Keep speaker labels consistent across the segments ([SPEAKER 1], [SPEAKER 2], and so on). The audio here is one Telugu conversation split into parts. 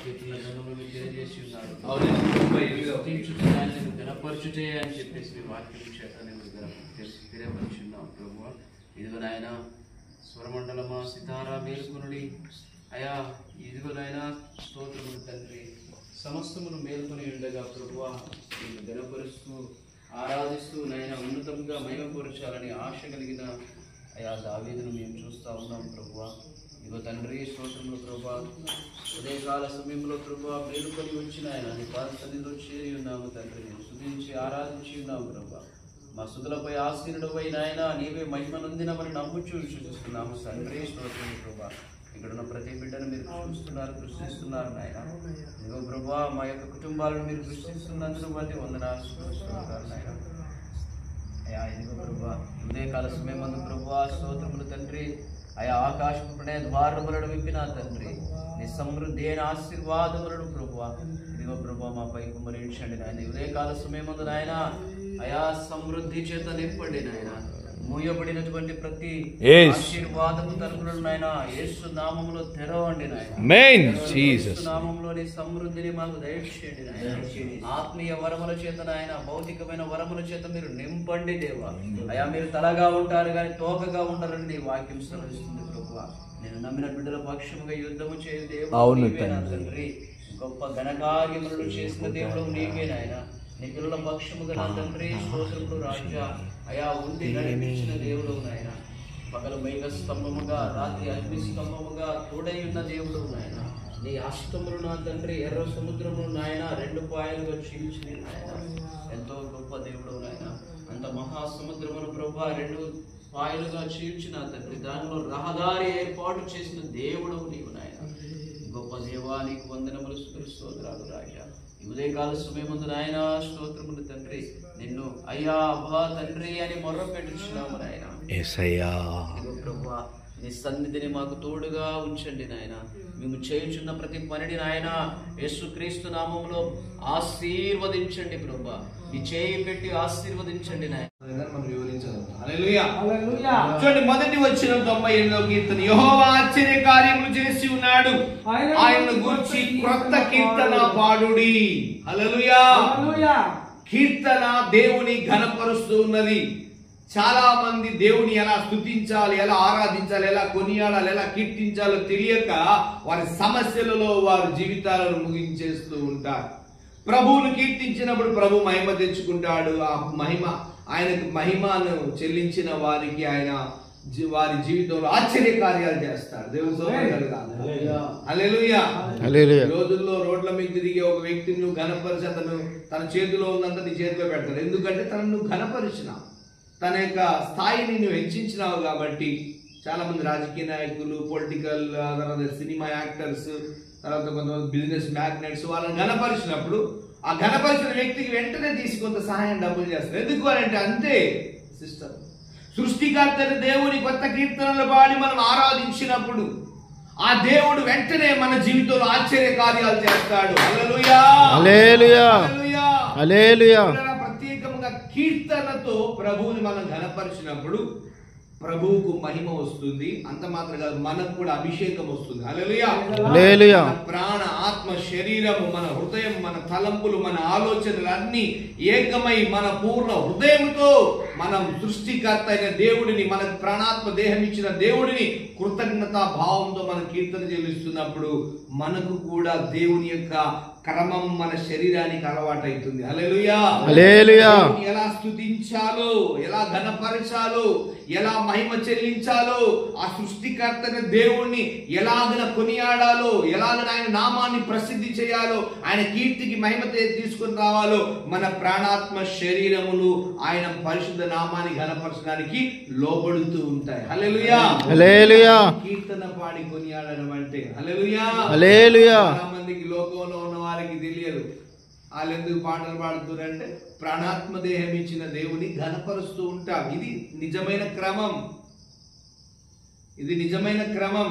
[SPEAKER 1] తెలియజేసి ఉన్నారు. గణపరచుటే అని చెప్పేసి మీ వాక్యం చేత తెలియపరుచున్నాం ప్రభువా. ఇదిగో నాయన స్వరమండలమా సితారా మేలుకొనుడి అయా, ఇదిగో నాయన స్తోత్రములు తండ్రి, సమస్తమును మేల్కొని ఉండగా ప్రభువా నేను గణపరుస్తూ ఆరాధిస్తూ నాయన ఉన్నతంగా మహిమపరచాలని ఆశ కలిగిన అయా దావీదును మేము చూస్తూ ఉన్నాం ప్రభువా. ఇదిగో తండ్రి స్తోత్రములు ప్రభువా, ఉదయకాల సమయంలో ప్రభువా మేలుకొని వచ్చిన ఆయన నీ పాద సన్నిధిలో చేరి ఉన్నాము తండ్రి, నేను స్తుతించి ఆరాధించి ఉన్నాము ప్రభువా. మా సుతులపై ఆశీనుడపై నాయన నీవే మహిమ నొందినమని నమ్ముచూ విశ్వసిస్తున్నాము తండ్రి స్తోత్రములు ప్రభువా. ఇక్కడ ఉన్న ప్రతి బిడ్డను మీరు చూస్తున్నారు, దృష్టిస్తున్నారు నాయన. ఇదిగో ప్రభువా మా యొక్క కుటుంబాలను మీరు దృష్టిస్తున్నందుకు బట్టి వందనాలు నాయన. అయా ఇదిగో ప్రభువా ఉదయకాల సమయం మందు ప్రభువా స్తోత్రములు తండ్రి, అయా ఆకాశపు ప్రణయ ద్వారములను విప్పిన తండ్రి, నీ సమృద్ధి అయిన ఆశీర్వాదములను ప్రభువా ఇదిగో ప్రభువా మాపై కుమ్మరించండి నాయన. ఉదయకాల సమయం మందు నాయన అయా సమృద్ధి చేత నింపండి నాయన. మూయబడినటువంటి ప్రతి ఆశీర్వాదము తలుపులను నాయన యేసు నామములో తెరవండి నాయన. యేసు నామములోని సమృద్ధిని మాకు దయచేయండి నాయన. ఆత్మీయ వరముల చేత నాయన, భౌతికమైన వరముల చేత మీరు నింపండి దేవా. అయా మీరు తలగా ఉంటారు కానీ తోకగా ఉంటారని నీ వాక్యం సెలవిస్తుంది ప్రభువా. నేను నమ్మిన బిడ్డల పక్షముగా యుద్ధము చేయు దేవుడు తండ్రి, గొప్ప ఘనకార్యములను చేసిన దేవుడు నీవే నాయన. నీ పిల్లల పక్షముగా నా తండ్రి స్తోత్రములు రాజా అయా ఉండి నడిపించిన దేవుడు నాయన. పగలు మేఘ స్తంభముగా రాత్రి అగ్ని స్తంభముగా తోడై ఉన్న దేవుడు నాయన. నీ హస్తములు నా తండ్రి ఎర్ర సముద్రమును నాయన 2 పాయలుగా చీల్చింది నాయన. ఎంతో గొప్ప దేవుడు నాయన. అంత మహాసముద్రమును ప్రభువా 2 పాయలుగా చీల్చిన తండ్రి, దానిలో రహదారి ఏర్పాటు చేసిన దేవుడు నీవు నాయన. గొప్ప దేవా నీకు వందనములు స్తోత్రాలు రాజా. ఉదయకాల సమయమందు నాయన స్తోత్రములు తండ్రి, నిన్ను అయ్యా అబ్బా తండ్రి అని మొర్ర పెట్టుచున్నాము నాయన. ప్రభువా నీ సన్నిధిని మాకు తోడుగా ఉంచండి నాయన. మేము చేయుచున్న ప్రతి పనిని నాయన యేసుక్రీస్తు నామములో ఆశీర్వదించండి ప్రభువా. నీ చేయి పెట్టి ఆశీర్వదించండి నాయన.
[SPEAKER 2] మొదటి వచ్చిన 98వ కీర్తన, యెహోవా ఆశ్చర్య కార్యములు చేసి ఉన్నాడు, ఆయనను గూర్చి క్రొత్త కీర్తన పాడుడి. హల్లెలూయా. కీర్తన దేవుని ఘనపరుస్తూ ఉన్నది. చాలా మంది దేవుని ఎలా స్తుతించాలి, ఎలా ఆరాధించాలి, ఎలా కొనియాడాలి, ఎలా కీర్తించాలో తెలియక వారి సమస్యలలో వారి జీవితాలను ముగించేస్తూ ఉంటారు. ప్రభువును కీర్తించినప్పుడు ప్రభు మహిమ తెచ్చుకుంటాడు. ఆ మహిమ ఆయనకు మహిమను చెల్లించిన వారికి ఆయన వారి జీవితంలో ఆశ్చర్య కార్యాలు చేస్తాడు. దేవుని హల్లెలూయా. రోజుల్లో రోడ్ల మీద తిరిగే ఒక వ్యక్తిని నువ్వు ఘనపరిచి అతను తన చేతిలో ఉన్నంత నీ చేతిలో పెడతాడు. ఎందుకంటే తనను నువ్వు ఘనపరిచినావు, తన యొక్క స్థాయిని నువ్వు హెచ్చించినావు. కాబట్టి చాలా మంది రాజకీయ నాయకులు, పొలిటికల్, తర్వాత సినిమా యాక్టర్స్, తర్వాత కొంతమంది బిజినెస్ మ్యాగ్నెట్స్ వాళ్ళని ఘనపరిచినప్పుడు ఆ ఘనపరిచిన వ్యక్తికి వెంటనే తీసి కొంత సహాయం డబ్బులు చేస్తారు. ఎందుకు అంటే అంతే సిస్టమ్. సృష్టికర్తని దేవుని కొత్త కీర్తనలు పాడి మనం ఆరాధించినప్పుడు ఆ దేవుడు వెంటనే మన జీవితంలో ఆశ్చర్య కార్యాలు చేస్తాడు. హల్లెలూయా. హల్లెలూయా. హల్లెలూయా. ప్రత్యేకంగా కీర్తనతో ప్రభువుని మనం ఘనపరిచినప్పుడు ప్రభువుకు మహిమ వస్తుంది. అంత మాత్రం కాదు, మనకు కూడా అభిషేకం వస్తుంది. హల్లెలూయా. హల్లెలూయా. ప్రాణ, ఆత్మ, శరీరము, మన హృదయం, మన తలంపులు, మన ఆలోచనలు అన్ని ఏకమై మన పూర్ణ హృదయంతో మనం సృష్టికర్త అయిన దేవుడిని, మనకు ప్రాణాత్మ దేహం ఇచ్చిన దేవుడిని కృతజ్ఞతా భావంతో మనం కీర్తన చెల్లిస్తున్నప్పుడు మనకు కూడా దేవుని యొక్క క్రమం మన శరీరానికి అలవాటు అవుతుంది. హల్లెలూయా. హల్లెలూయా. ఎలా స్తుతించాలో, ఎలా ఘనపరచాలో, ఎలా మహిమ చెల్లించాలో, ఆ సృష్టికర్తని దేవుణ్ణి ఎలాగన కొనియాడాలో, ఎలాగన ఆయన నామాన్ని ప్రసిద్ధి చేయాలో, ఆయన కీర్తికి మహిమ తీసుకొని రావాలో మన ప్రాణాత్మ శరీరములు ఆయన పరిశుద్ధ నామాన్ని ఘనపరచడానికి లోబడుతూ ఉంటాయి. హల్లెలూయా. హల్లెలూయా. కీర్తన పాడి కొనియాడడం అంటే హల్లెలూయా. హల్లెలూయా. చాలా మందికి లోకంలో ఉన్న వారికి తెలియదు. వాళ్ళు ఎందుకు పాటలు పాడుతున్నారంటే ప్రాణాత్మ దేహం ఇచ్చిన దేవుని ఘనపరుస్తూ ఉంటాం. ఇది నిజమైన క్రమం. ఇది నిజమైన క్రమం.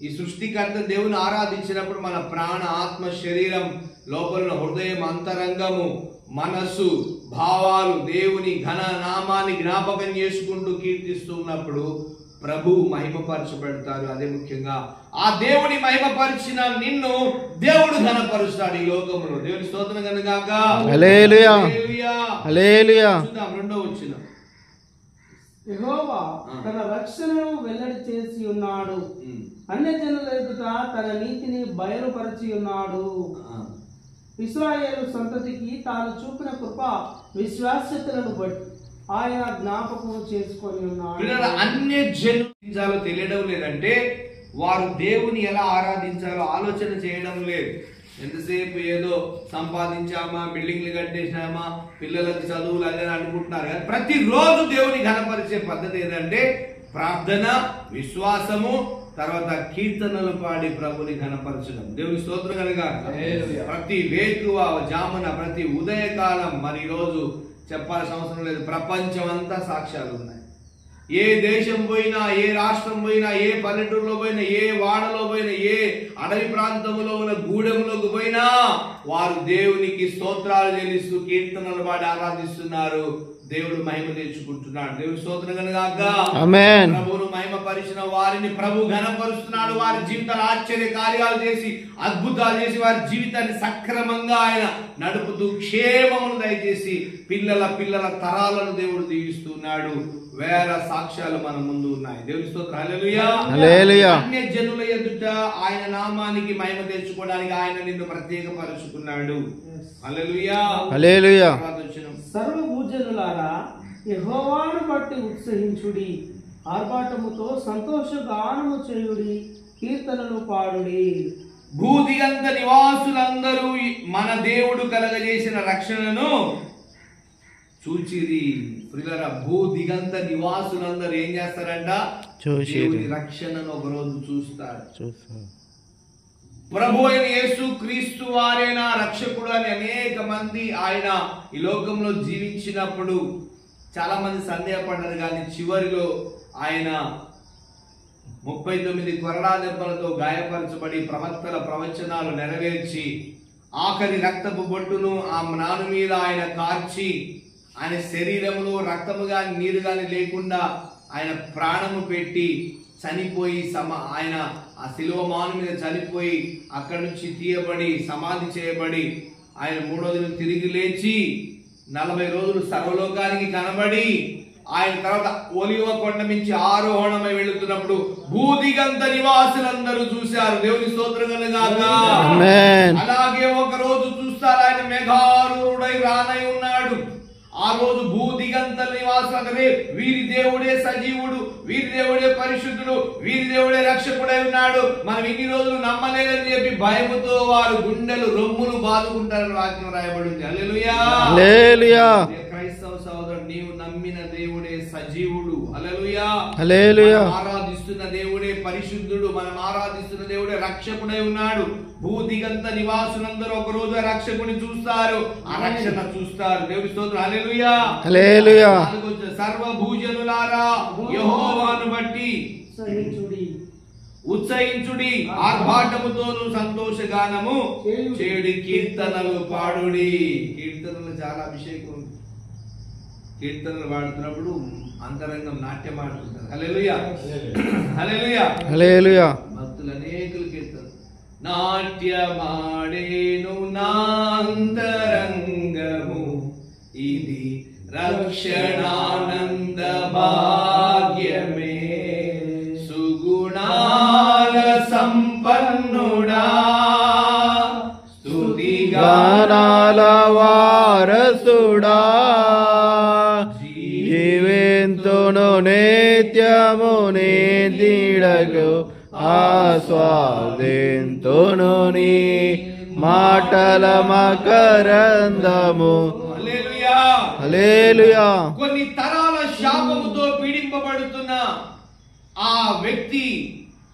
[SPEAKER 2] ఈ సృష్టికర్త దేవుని ఆరాధించినప్పుడు మన ప్రాణ, ఆత్మ, శరీరం, లోపల హృదయం, అంతరంగము, మనస్సు, భావాలు దేవుని ఘన నామాన్ని జ్ఞాపకం చేసుకుంటూ కీర్తిస్తూ ఉన్నప్పుడు ప్రభు మహిమపరచబడతారు. అదే ముఖ్యంగా ఆ దేవుని మహిమపరిచిన నిన్ను దేవుడు ఘనపరుస్తాడు ఈ లోకంలో. దేవుని స్తోత్రం కనుగాక.
[SPEAKER 3] హల్లెలూయా.
[SPEAKER 2] హల్లెలూయా.
[SPEAKER 3] హల్లెలూయా.
[SPEAKER 2] చూద్దాం రెండో వచనం.
[SPEAKER 4] యెహోవా తన రక్షణను వెల్లడి చేసి ఉన్నాడు, అన్యజనుల ఎదుట తన నీతిని బయలుపరచి ఉన్నాడు. ఇశ్రాయేలు సంతతికి తాను చూపిన కృప విశ్వాస్యతలను బట్టి ఆయన జ్ఞాపకం చేసుకొని ఉన్నాడు.
[SPEAKER 2] అన్యజనులు తెలియడం లేదంటే వారు దేవుని ఎలా ఆరాధించాలో ఆలోచన చేయడం లేదు. ఎంతసేపు ఏదో సంపాదించామా, బిల్డింగ్లు కట్టేసామా, పిల్లలకు చదువులు అదే అనుకుంటున్నారు. కానీ ప్రతిరోజు దేవుని ఘనపరిచే పద్ధతి ఏదంటే ప్రార్థన, విశ్వాసము, తర్వాత కీర్తనలు పాడి ప్రభుని ఘనపరచడం. దేవుని స్తోత్రం కనుక. ప్రతి వేకువ జామున, ప్రతి ఉదయకాలం, మరి రోజు చెప్పాల్సిన అవసరం లేదు, ప్రపంచం అంతా సాక్ష్యాలు ఉన్నాయి. ఏ దేశం పోయినా, ఏ రాష్ట్రం పోయినా, ఏ పల్లెటూరులో పోయినా, ఏ వాడలో పోయినా, ఏ అడవి ప్రాంతంలో ఉన్న గూడెంలోకి పోయినా వారు దేవునికి స్తోత్రాలు చెల్లిస్తూ కీర్తనలు పాడి ఆరాధిస్తున్నారు. దేవుడు మహిమ తెచ్చుకుంటున్నాడు. దేవుని స్తోత్రం కనుగాక.
[SPEAKER 3] ఆమేన్.
[SPEAKER 2] ప్రభువును మహిమ పరిచిన వారిని ప్రభు ఘనపరుస్తున్నాడు. వారి జీవితాలు ఆశ్చర్య కార్యాలు చేసి, అద్భుతాలు చేసి, వారి జీవితాన్ని సక్రమంగా ఆయన నడుపుతూ క్షేమమును దయచేసి పిల్లల తరాలను దేవుడు దీవిస్తున్నాడు. వేల సాక్ష్యాలు మన ముందు ఉన్నాయి. దేవుని స్తోత్రం. హల్లెలూయా.
[SPEAKER 3] హల్లెలూయా.
[SPEAKER 2] అన్యజనుల ఎదుట ఆయన నామానికి మహిమ తెచ్చుకోవడానికి ఆయన నిన్ను ప్రత్యేకపరుచుకున్నాడు. హల్లెలూయా.
[SPEAKER 3] హల్లెలూయా.
[SPEAKER 4] సర్వభూజనులారా యెహోవాను బట్టి ఉత్సహించుడి, ఆర్భాటముతో సంతోషగానము చేయుడి, కీర్తనలు పాడుడి.
[SPEAKER 2] భూదిగంత నివాసులందరూ మన దేవుడు కలగజేసిన రక్షణను చూచిరి. ప్రియులారా, భూదిగంత నివాసులందరూ ఏం చేస్తారంట? దేవుని రక్షణను ఒక రోజు చూస్తారు. ప్రభు అయిన యేసు క్రీస్తు వారైన రక్షకుడు అని అనేక మంది ఆయన ఈ లోకంలో జీవించినప్పుడు చాలా మంది సందేహపడ్డారు. కానీ చివరిలో ఆయన 39 కొరడా దెబ్బలతో గాయపరచబడి ప్రవక్తల ప్రవచనాలు నెరవేర్చి ఆఖరి రక్తపు బొట్టును ఆ మ్రాను మీద ఆయన కార్చి ఆయన శరీరంలో రక్తము గాని నీరు గాని లేకుండా ఆయన ప్రాణము పెట్టి చనిపోయి ఆయన ఆ శిలువ మాను మీద చనిపోయి అక్కడి నుంచి తీయబడి సమాధి చేయబడి ఆయన 3వ దినం తిరిగి లేచి 40 రోజులు సర్వలోకానికి కనబడి ఆయన తర్వాత ఒలివ కొండ నుంచి ఆరోహణమై వెళుతున్నప్పుడు భూదిగంత నివాసులందరూ చూశారు. దేవుని స్తోత్రం కలుగాక. అలాగే ఒక రోజు చూస్తారు ఆయన మేఘారూఢుడై రానై ఉన్నాడు. ఆ రోజు భూదిగంత నివాసులే వీరి దేవుడే సజీవుడు, వీరి దేవుడే పరిశుద్ధుడు, వీరి దేవుడే రక్షకుడై ఉన్నాడు, మనం ఇన్ని రోజులు నమ్మలేదని చెప్పి భయముతో వారు గుండెలు రొమ్ములు బాదుకుంటారని వాక్యం రాయబడింది. హల్లెలూయా.
[SPEAKER 3] హల్లెలూయా.
[SPEAKER 2] క్రైస్తవ సోదరుడు, నీవు నమ్మిన దేవుడే సజీవుడు. హల్లెలూయా.
[SPEAKER 3] హల్లెలూయా.
[SPEAKER 2] ఆరాధిస్తున్న దేవుడే పరిశుద్ధుడు, మనం ఆరాధిస్తున్న దేవుడే రక్షకుడై ఉన్నాడు. భూదిగంత నివాసులందరూ ఒక రోజు రక్షకుని చూస్తారు, ఆ రక్షణ చూస్తారు. దేవుని స్తోత్రం. హల్లెలూయా.
[SPEAKER 3] హల్లెలూయా.
[SPEAKER 2] సర్వభూజనులారా యెహోవాను బట్టి ఉత్సహించుడి, ఆర్భాటముతోను సంతోషగానము చేయుడి, కీర్తనలు పాడుడి. కీర్తనలు చాలా అభిషేకం. కీర్తనలు పాడుతున్నప్పుడు అంతరంగం నాట్యం ఆడుతుంటారు. హల్లెలూయా. హల్లెలూయా.
[SPEAKER 3] హల్లెలూయా.
[SPEAKER 2] భక్తులు అనేకులు కీర్తనలు నాట్యమాడేను నాంతరంగము, ఇది రక్షణానంద భాగ్యమే, సుగుణాల సంపన్నుడా, స్తుతి
[SPEAKER 3] గానాల వారసుడా, జీవెంతును నిత్యము నీతిడగు ఆస్వాదింతును నీ మాటల మకరందము.
[SPEAKER 2] హల్లెలూయా.
[SPEAKER 3] హల్లెలూయా.
[SPEAKER 2] కొన్ని తరాల శాపముతో పీడింపబడుతున్న ఆ వ్యక్తి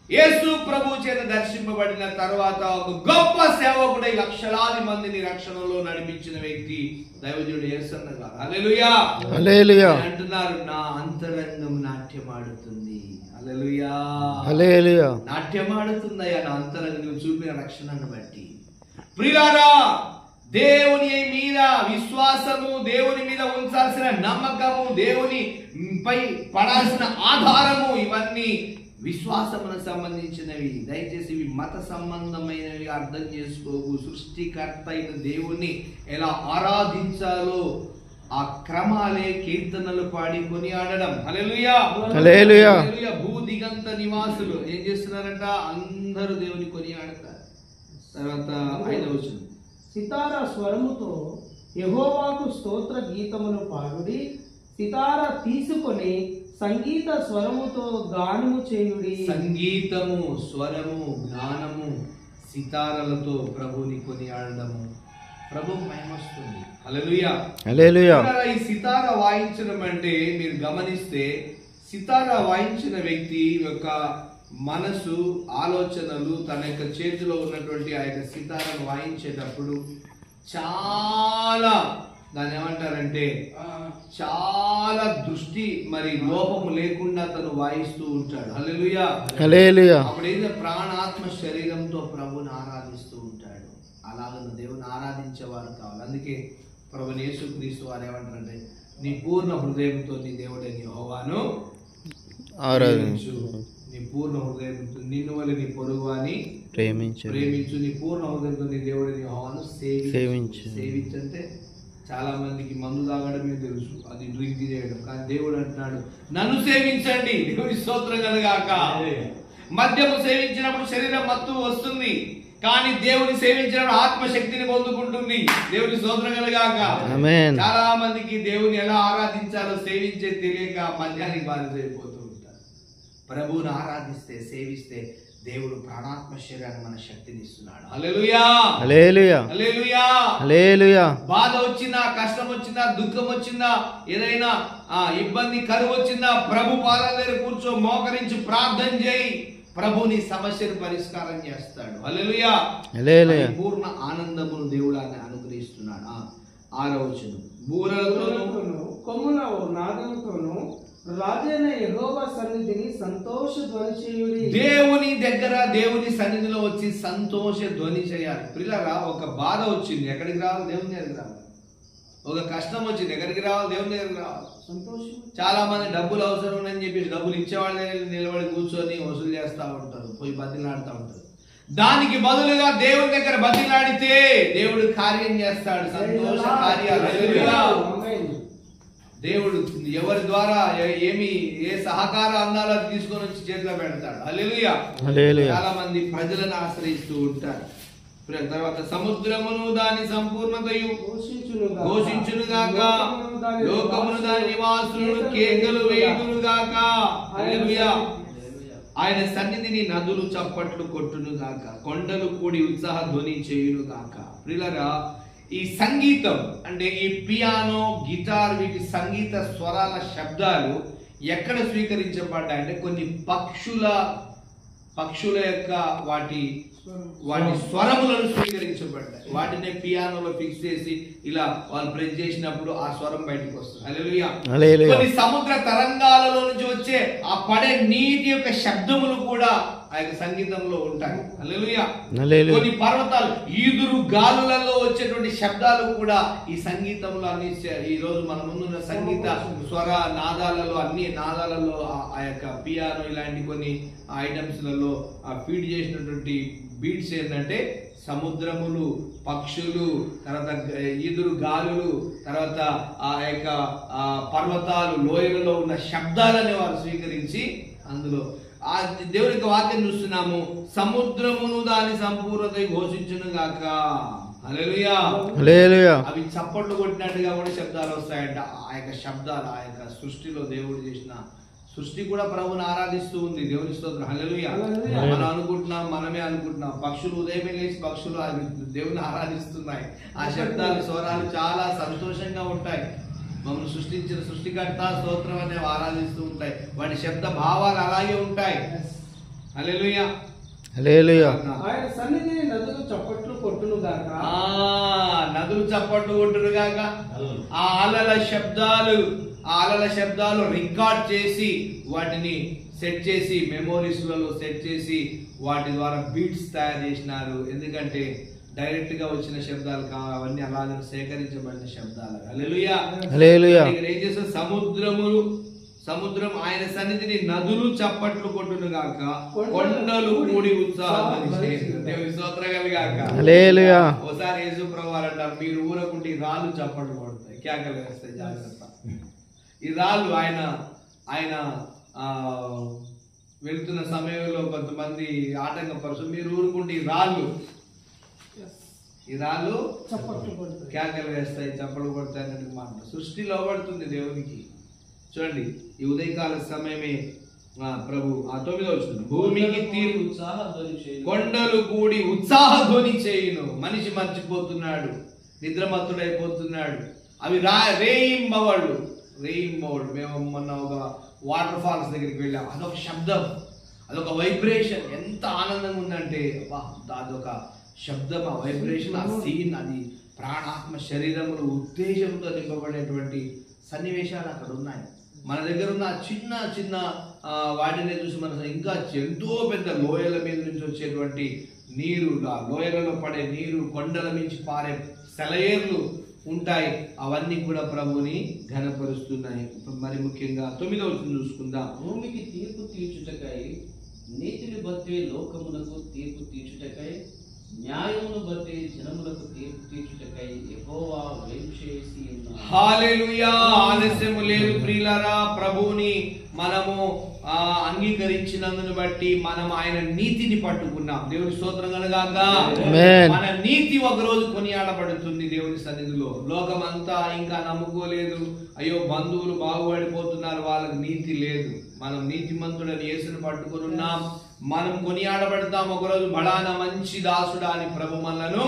[SPEAKER 2] యేసు ప్రభు చేత దర్శింపబడిన తర్వాత ఒక గొప్ప సేవకుడై లక్షలాది మందిని రక్షణలో నడిపించిన వ్యక్తి దైవజనుడు యేసన్న గారు. హల్లెలూయా.
[SPEAKER 3] హల్లెలూయా.
[SPEAKER 2] అంటున్నారు, నా అంతరంగం నాట్యమాడుతుంది. హల్లెలూయా.
[SPEAKER 3] హల్లెలూయా.
[SPEAKER 2] నాట్యమాడుతుందయ్యా నా అంతరంగం, నువ్వు చూపిన రక్షణను బట్టి. ప్రియులారా, దేవుని మీద విశ్వాసము, దేవుని మీద ఉంచాల్సిన నమ్మకము, దేవుని పై పడాల్సిన ఆధారము, ఇవన్నీ విశ్వాసమునకు సంబంధించినవి. దయచేసి ఇవి మత సంబంధమైనవి అర్థం చేసుకోకు. సృష్టికర్త అయిన దేవుణ్ణి ఎలా ఆరాధించాలో ఆ క్రమాలే కీర్తనలు పాడి కొనియాడడం. హల్లెలూయా
[SPEAKER 3] హల్లెలూయా.
[SPEAKER 2] హల్లెలూయా. భూదిగంత నివాసులు ఏం చేస్తున్నారంట? అందరూ దేవుని కొనియాడతారు. తర్వాత 5వ వచనం,
[SPEAKER 4] సితారా స్వరముతో యెహోవాకు స్తోత్ర గీతమును పాడుడి, సితారా తీసుకొని సంగీత స్వరముతో గానము చేయుడి.
[SPEAKER 2] సంగీతము, స్వరము, గానము, సితారలతో ప్రభుని కొనియాడము. ప్రభు మహిమొస్తుంది. హల్లెలూయా
[SPEAKER 3] హల్లెలూయా.
[SPEAKER 2] ఈ సితార వాయించడం అంటే మీరు గమనిస్తే, సితార వాయించిన వ్యక్తి యొక్క మనసు, ఆలోచనలు, తన యొక్క చేతిలో ఉన్నటువంటి ఆ యొక్క సితారను వాయించేటప్పుడు చాలా, దాన్ని ఏమంటారంటే చాలా దృష్టి మరి లోపము లేకుండా తను వాయిస్తూ ఉంటాడు. హల్లెలూయా
[SPEAKER 3] హల్లెలూయా.
[SPEAKER 2] అప్పుడు ఏదో ప్రాణాత్మ శరీరంతో ప్రభుని ఆరాధిస్తూ ఉంటాడు. అలాగే దేవుని ఆరాధించేవారు కావాలి. అందుకే ప్రభుని యేసుక్రీస్తు వారు ఏమంటారంటే, నీ పూర్ణ హృదయంతో నీ దేవుడైన యెహోవాను
[SPEAKER 3] ఆరాధించు,
[SPEAKER 2] నీ పూర్ణ హృదయంతో, నిన్ను వల్ల నీ పొరుగువాని
[SPEAKER 3] ప్రేమించు,
[SPEAKER 2] నీ పూర్ణ హృదయంతో నీ దేవుడైన యెహోవాను
[SPEAKER 3] సేవించు.
[SPEAKER 2] సేవించంటే చాలా మందికి మందు తాగడమే తెలుసు, అది డ్రింక్ చేయడం. కానీ దేవుడు అంటున్నాడు, నన్ను సేవించండి. దేవుని స్తోత్రం కలుగాక. మద్యము సేవించినప్పుడు శరీరం మత్తు వస్తుంది, కానీ దేవుని సేవించినప్పుడు ఆత్మశక్తిని పొందుకుంటుంది. దేవుని స్తోత్రం కలుగాక.
[SPEAKER 3] ఆమేన్.
[SPEAKER 2] చాలా మందికి దేవుని ఎలా ఆరాధించాలో సేవించే తెలియక మద్యానికి బానిసైపోతూ ఉంటారు. ప్రభువుని ఆరాధిస్తే, సేవిస్తే దేవుడు ప్రాణాత్మ శరీరాన్ని మన శక్తిని ఇస్తున్నాడు. హల్లెలూయా
[SPEAKER 3] హల్లెలూయా.
[SPEAKER 2] హల్లెలూయా.
[SPEAKER 3] హల్లెలూయా.
[SPEAKER 2] బాధ వచ్చిందా, కష్టం వచ్చిందా, దుఃఖం వచ్చిందా, ఏదైనా ఇబ్బంది, కరువు వచ్చిందా, ప్రభు పాదాల దగ్గర కూర్చో, మోకరించి ప్రార్థన చేయి. ప్రభుని సమస్యను పరిష్కారం చేస్తాడు. హల్లెలూయా.
[SPEAKER 3] హల్లెలూయా.
[SPEAKER 2] పూర్ణ ఆనందమును దేవుడు అనుగ్రహిస్తున్నాడు. 6వ వచనం, బూరలతోను
[SPEAKER 4] కొమ్మున నాదముతోను రాజైన యెహోవా సన్నిధిని సంతోష ధ్వని చేయుడి.
[SPEAKER 2] దేవుని దగ్గర, దేవుని సన్నిధిలో వచ్చి సంతోష ధ్వని చేయాలి. పిల్లరా, ఒక బాధ వచ్చింది, ఎక్కడికి రావాలి? దేవుని దగ్గరికి రావాలి. ఒక కష్టం వచ్చింది, ఎక్కడికి రావాలి? దేవుని దగ్గరికి రావాలి.
[SPEAKER 4] సంతోషం.
[SPEAKER 2] చాలా మంది డబ్బులు అవసరం ఉందని చెప్పి డబ్బులు ఇచ్చేవాళ్ళ దగ్గర నిలబడి కూర్చొని వసూలు చేస్తూ ఉంటారు, పోయి బతిలాడుతూ ఉంటారు. దానికి బదులుగా దేవుని దగ్గర బతిలాడితే దేవుడు కార్యం చేస్తాడు, సంతోష కార్యాలు. హల్లెలూయా. దేవుడు ఎవరి ద్వారా ఏ సహకార అందాలు తీసుకొని వచ్చి చేతిలో పెడతాడు. హల్లెలూయా.
[SPEAKER 3] హల్లెలూయా.
[SPEAKER 2] చాలా మంది ప్రజలను ఆశ్రయిస్తూ ఉంటారు. తర్వాత సముద్రమును దాని సంపూర్ణతయు ఘోషించునుగాక, లోకమును దాని నివాసులను కేకలు వేయునుగాక. హల్లెలూయా. ఆయన సన్నిధిని నదులు చప్పట్లు కొట్టునుగాక, కొండలు కూడి ఉత్సాహ ధ్వని చేయునుగాక. ప్రియులారా, ఈ సంగీతం అంటే ఈ పియానో, గిటార్, వీటి సంగీత స్వరాల శబ్దాలు ఎక్కడ స్వీకరించబడ్డాయంటే కొన్ని పక్షుల యొక్క వాటి స్వరములను స్వీకరించబడ్డాయి. వాటిని పియానోలో ఫిక్స్ చేసి ఇలా వాళ్ళు ప్రెస్ చేసినప్పుడు ఆ స్వరం బయటకు వస్తుంది. హల్లెలూయా.
[SPEAKER 3] హల్లెలూయా.
[SPEAKER 2] కొన్ని సముద్ర తరంగాలలో నుంచి వచ్చే ఆ పడే నీటి యొక్క శబ్దములు కూడా ఆ యొక్క సంగీతంలో ఉంటాయి. హల్లెలూయా.
[SPEAKER 3] హల్లెలూయా.
[SPEAKER 2] కొన్ని పర్వతాలు, ఈదురు గాలులలో వచ్చేటువంటి శబ్దాలు కూడా ఈ సంగీతంలో అన్ని, ఈ రోజు మన ముందున్న సంగీత స్వర నాదాలలో, అన్ని నాదాలలో ఆ యొక్క పియానో ఇలాంటి కొన్ని ఐటమ్స్లలో ఫీడ్ చేసినటువంటి బీట్స్ ఏంటంటే సముద్రములు, పక్షులు, తర్వాత ఈదురు గాలులు, తర్వాత ఆ యొక్క పర్వతాలు, లోయలలో ఉన్న శబ్దాలని వారు స్వీకరించి అందులో ఆ దేవుని యొక్క వాక్యం చూస్తున్నాము. సముద్రమును దాని సంపూర్ణత ఘోషించును గాక. హల్లెలూయా.
[SPEAKER 3] హల్లెలూయా.
[SPEAKER 2] అవి చప్పట్లు కొట్టినట్టుగా కూడా శబ్దాలు వస్తాయంట. ఆ యొక్క శబ్దాలు, ఆ యొక్క సృష్టిలో దేవుడు చేసిన సృష్టి కూడా ప్రభుని ఆరాధిస్తూ ఉంది. దేవుని స్తోత్రం. హల్లెలూయా. మనమే అనుకుంటున్నాం పక్షులు ఉదయమే లేచి పక్షులు దేవుని ఆరాధిస్తున్నాయి. ఆ శబ్దాలు, స్వరాలు చాలా సంతోషంగా ఉంటాయి. మమ్మల్ని సృష్టించిన సృష్టికర్త స్తోత్రం అనే ఆరాధిస్తూ ఉంటాయి. వాటి శబ్ద భావాలు అలాగే ఉంటాయి. హల్లెలూయా.
[SPEAKER 3] హల్లెలూయా.
[SPEAKER 4] ఆయన సన్నిధిని నదులు చప్పట్లు కొట్టునుగాక.
[SPEAKER 2] నదులు చప్పట్లు కొట్టునుగాక. ఆ అలల శబ్దాలు రికార్డ్ చేసి వాటిని సెట్ చేసి మెమోరీస్లలో సెట్ చేసి వాటి ద్వారా బీట్స్ తయారు చేసినారు. ఎందుకంటే డైరెక్ట్ గా వచ్చిన శబ్దాలు కావు, అవన్నీ అలాగే సేకరించబడిన శబ్దాలు. హల్లెలూయా.
[SPEAKER 3] హల్లెలూయా.
[SPEAKER 2] ఇక్కడ ఏం చేస్తారు? సముద్రం ఆయన సన్నిధిని నదులు చప్పట్లు కొట్టును గాక, కొండలు కూడి ఉత్సాహం. దేవుని స్తోత్రం కలుగాక.
[SPEAKER 3] హల్లెలూయా.
[SPEAKER 2] ఒకసారి యేసు ప్రభు వారు అంటారు, మీరు ఊరకుంటే ఈ రాళ్ళు చప్పట్లు కొడతాయి, కేకలు వేస్తాయి, జాగ్రత్త. ఈ రాళ్ళు ఆయన వెళ్తున్న సమయంలో కొంతమంది ఆటంకపరుచు, మీరు ఊరుకుంటే ఈ రాళ్ళు కేకలు వేస్తాయి, చప్పట్లు కొడతాయి అన్నట్టు మాట. సృష్టి లోబడుతుంది దేవునికి. చూడండి, ఈ ఉదయకాల సమయమే ప్రభు ఆ 9వ వచనం, భూమికి తీర్పు కొండలు కూడి ఉత్సాహధ్వని చేయును. మనిషి మర్చిపోతున్నాడు, నిద్రమత్తుడైపోతున్నాడు. అవి రేయింబవళ్ళు. మేము మొన్న ఒక వాటర్ ఫాల్స్ దగ్గరికి వెళ్ళాం. అదొక శబ్దం, అదొక వైబ్రేషన్. ఎంత ఆనందంగా ఉందంటే అదొక శబ్దం, ఆ వైబ్రేషన్, ఆ సీన్, అది ప్రాణాత్మ శరీరములు ఉత్తేజంతో నింపబడేటువంటి సన్నివేశాలు అక్కడ ఉన్నాయి. మన దగ్గర ఉన్న చిన్న చిన్న వాటిని చూసి మన ఇంకా ఎంతో పెద్ద లోయల మీద నుంచి వచ్చేటువంటి నీరు, లోయలలో పడే నీరు, కొండల నుంచి పారే సెలయేర్లు ఉంటాయి. అవన్నీ కూడా ప్రభుని ఘనపరుస్తున్నాయి. మరి ముఖ్యంగా 9వ వచనం చూసుకుందాం.
[SPEAKER 1] భూమికి తీర్పు తీర్చుటకై, నీతిని బట్టి లోకమునకు తీర్పు తీర్చుటకై, న్యాయమును బట్టి జనములకు తీర్పు తీర్చుటకై యెహోవా వేంచేసి ఉన్నాడు.
[SPEAKER 2] హల్లెలూయా. ఆలస్యము లేదు ప్రియులారా. ప్రభువుని మనము అంగీకరించినందును బట్టి మనం ఆయన నీతిని పట్టుకున్నాం. దేవుని స్తోత్రం కలుగాక. మన నీతి ఒక రోజు కొనియాడబడుతుంది దేవుని సన్నిధిలో. లోకమంతా ఇంకా నమ్ముకోలేదు, అయ్యో బంధువులు బాగుపడిపోతున్నారు, వాళ్ళకి నీతి లేదు. మనం నీతిమంతుడని యేసుని పట్టుకుని ఉన్నాం. మనం కొనియాడబడతాం ఒకరోజు. బడాన మంచి దాసుడా అని ప్రభు మనలను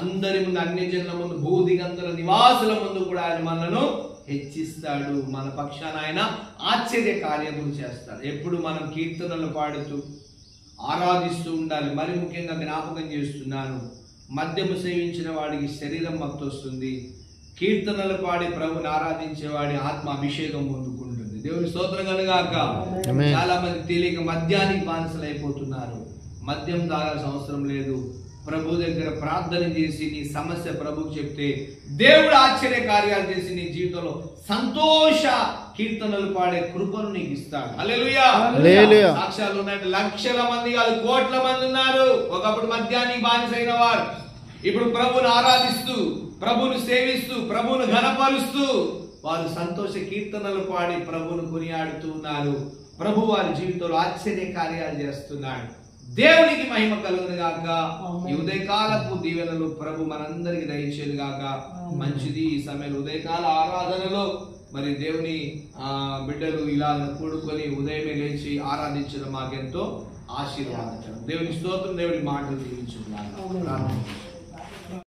[SPEAKER 2] అందరి ముందు, అన్ని జనుల ముందు, భూదిగంతుల నివాసుల ముందు కూడా ఆయన మనలను హెచ్చిస్తాడు. మన పక్షాన ఆయన ఆశ్చర్య కార్యములు చేస్తాడు. ఎప్పుడు మనం కీర్తనలు పాడుతూ ఆరాధిస్తూ ఉండాలి. మరి ముఖ్యంగా జ్ఞాపకం చేస్తున్నాను, మద్యము సేవించిన వాడికి శరీరం మత్తు వస్తుంది. కీర్తనలు పాడి ప్రభుని ఆరాధించే వాడి ఆత్మ అభిషేకం పొందుకుంటుంది. దేవుని స్తోత్రం కలుగాక. చాలా మంది తెలియక మద్యానికి బానిసలు అయిపోతున్నారు. మద్యం తాగాల్సిన అవసరం లేదు. ప్రభు దగ్గర ప్రార్థన చేసి నీ సమస్య ప్రభుకు చెప్తే దేవుడు ఆశ్చర్య కార్యాలు చేసి నీ జీవితంలో సంతోష కీర్తనలు పాడే కృపను నీకు ఇస్తాడు. హల్లెలూయా. సాక్ష్యాలు ఉన్నాయి. లక్షల మంది కాదు, కోట్ల మంది ఉన్నారు. ఒకప్పుడు మద్యానికి బానిసైన వారు ఇప్పుడు ప్రభుని ఆరాధిస్తూ, ప్రభును సేవిస్తూ, ప్రభును ఘనపరుస్తూ వారు సంతోష కీర్తనలు పాడి ప్రభును కొనియాడుతూ ఉన్నారు. ప్రభు వారి జీవితంలో ఆశ్చర్య కార్యాలు చేస్తున్నాడు. దేవునికి మహిమ కలుగును గాక. ఈ ఉదయకాలపు దీవెనలు ప్రభు మనందరికి దయచేయను గాక. మంచిది. ఈ సమయంలో ఉదయకాల ఆరాధనలో మరి దేవుని బిడ్డలు ఇలా కూడుకొని ఉదయమే లేచి ఆరాధించడం మాకెంతో ఆశీర్వాదం. దేవుని స్తోత్రం. దేవుని మాటలు దీవించుకున్నాను.